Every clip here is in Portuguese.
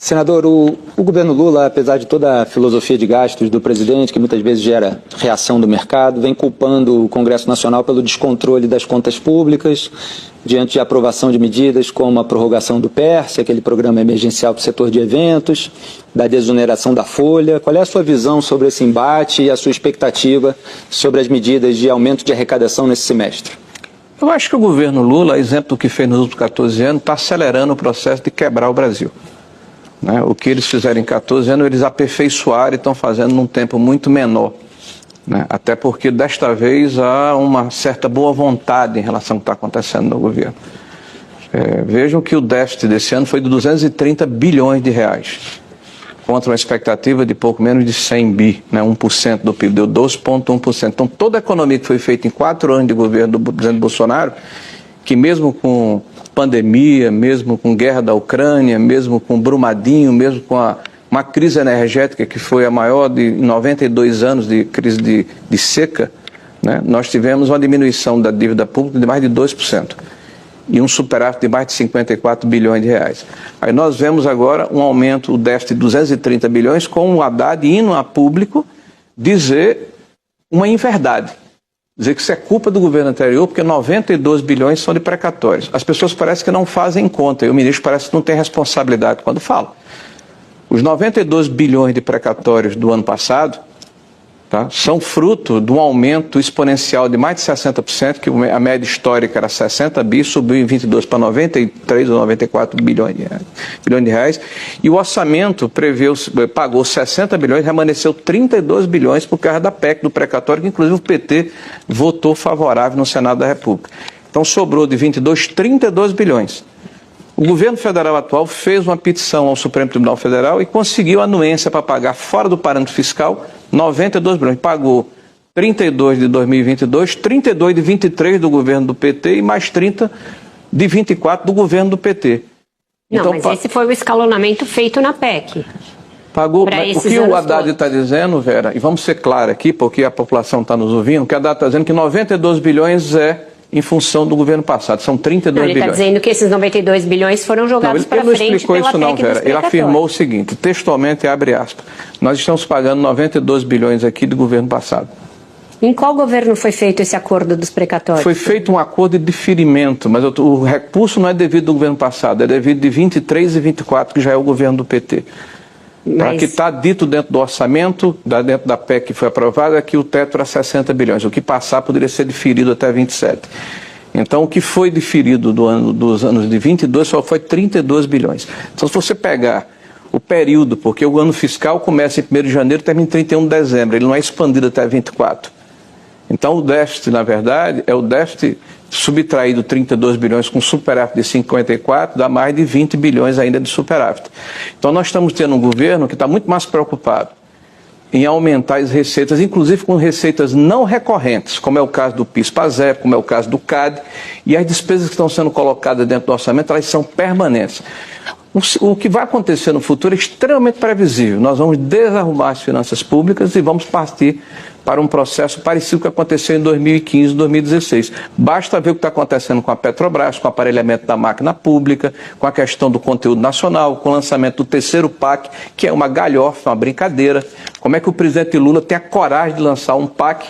Senador, o governo Lula, apesar de toda a filosofia de gastos do presidente, que muitas vezes gera reação do mercado, vem culpando o Congresso Nacional pelo descontrole das contas públicas, diante de aprovação de medidas como a prorrogação do PERSE, aquele programa emergencial para o setor de eventos, da desoneração da folha. Qual é a sua visão sobre esse embate e a sua expectativa sobre as medidas de aumento de arrecadação nesse semestre? Eu acho que o governo Lula, exemplo do que fez nos últimos 14 anos, está acelerando o processo de quebrar o Brasil. O que eles fizeram em 14 anos, eles aperfeiçoaram e estão fazendo num tempo muito menor. Até porque, desta vez, há uma certa boa vontade em relação ao que está acontecendo no governo. Vejam que o déficit desse ano foi de 230 bilhões de reais, contra uma expectativa de pouco menos de 100 bi, 1% do PIB, deu 12,1%. Então, toda a economia que foi feita em 4 anos de governo do presidente Bolsonaro, que mesmo com pandemia, mesmo com guerra da Ucrânia, mesmo com Brumadinho, mesmo com uma crise energética que foi a maior de 92 anos de crise de seca, nós tivemos uma diminuição da dívida pública de mais de 2% e um superávit de mais de 54 bilhões de reais. Aí nós vemos agora um aumento, o déficit de 230 bilhões, com o Haddad indo a público dizer uma inverdade. Dizer que isso é culpa do governo anterior, porque 92 bilhões são de precatórios. As pessoas parecem que não fazem conta, e o ministro parece que não tem responsabilidade quando fala. Os 92 bilhões de precatórios do ano passado são fruto de um aumento exponencial de mais de 60%, que a média histórica era 60 bi, subiu em 22 para 93 ou 94 bilhões de reais, e o orçamento pagou 60 bilhões, remanesceu 32 bilhões por causa da PEC do precatório, que inclusive o PT votou favorável no Senado da República. Então sobrou de 22, 32 bilhões. O governo federal atual fez uma petição ao Supremo Tribunal Federal e conseguiu a anuência para pagar fora do parâmetro fiscal 92 bilhões. Pagou 32 de 2022, 32 de 23 do governo do PT e mais 30 de 24 do governo do PT. Não, então, mas esse foi o escalonamento feito na PEC. Pagou. O que o Haddad está dizendo, Vera, e vamos ser claros aqui, porque a população está nos ouvindo, que o Haddad está dizendo que 92 bilhões é em função do governo passado, são 32 bilhões. Ele está dizendo que esses 92 bilhões foram jogados para frente pela PEC. Ele não explicou isso não, Vera. Ele afirmou o seguinte, textualmente, abre aspas, nós estamos pagando 92 bilhões aqui do governo passado. Em qual governo foi feito esse acordo dos precatórios? Foi feito um acordo de diferimento, mas o recurso não é devido do governo passado, é devido de 23 e 24, que já é o governo do PT. Mas... que está dito dentro do orçamento, dentro da PEC que foi aprovada, é que o teto era 60 bilhões. O que passar poderia ser diferido até 27. Então, o que foi diferido dos anos de 22 só foi 32 bilhões. Então, se você pegar o período, porque o ano fiscal começa em 1º de janeiro e termina em 31 de dezembro, ele não é expandido até 24. Então, o déficit, na verdade, é o déficit subtraído 32 bilhões com superávit de 54, dá mais de 20 bilhões ainda de superávit. Então, nós estamos tendo um governo que está muito mais preocupado em aumentar as receitas, inclusive com receitas não recorrentes, como é o caso do PIS/PASEP, como é o caso do CAD, e as despesas que estão sendo colocadas dentro do orçamento, elas são permanentes. O que vai acontecer no futuro é extremamente previsível. Nós vamos desarrumar as finanças públicas e vamos partir para um processo parecido com o que aconteceu em 2015 e 2016. Basta ver o que está acontecendo com a Petrobras, com o aparelhamento da máquina pública, com a questão do conteúdo nacional, com o lançamento do terceiro PAC, que é uma galhofa, uma brincadeira. Como é que o presidente Lula tem a coragem de lançar um PAC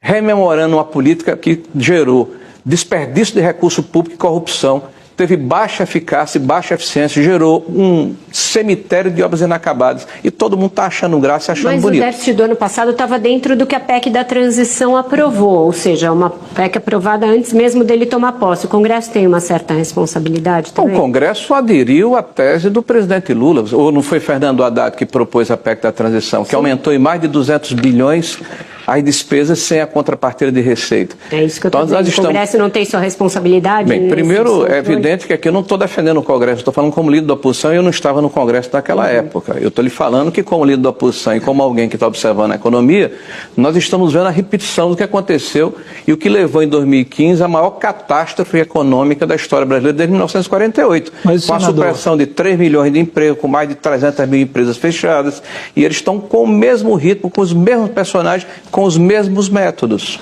rememorando uma política que gerou desperdício de recurso público e corrupção, teve baixa eficácia e baixa eficiência, gerou um cemitério de obras inacabadas. E todo mundo está achando graça e achando bonito. Mas o déficit do ano passado estava dentro do que a PEC da transição aprovou, ou seja, uma PEC aprovada antes mesmo dele tomar posse. O Congresso tem uma certa responsabilidade também? O Congresso aderiu à tese do presidente Lula. Ou não foi Fernando Haddad que propôs a PEC da transição, que aumentou em mais de 200 bilhões as despesas sem a contrapartida de receita. É isso que eu estou dizendo. O Congresso não tem sua responsabilidade? Bem, primeiro, é evidente que aqui eu não estou defendendo o Congresso, estou falando como líder da oposição e eu não estava no Congresso naquela época. Eu estou lhe falando que como líder da oposição e como alguém que está observando a economia, nós estamos vendo a repetição do que aconteceu e o que levou em 2015 a maior catástrofe econômica da história brasileira desde 1948. Mas, com a supressão de 3 milhões de empregos, com mais de 300 mil empresas fechadas, e eles estão com o mesmo ritmo, com os mesmos personagens, com os mesmos métodos.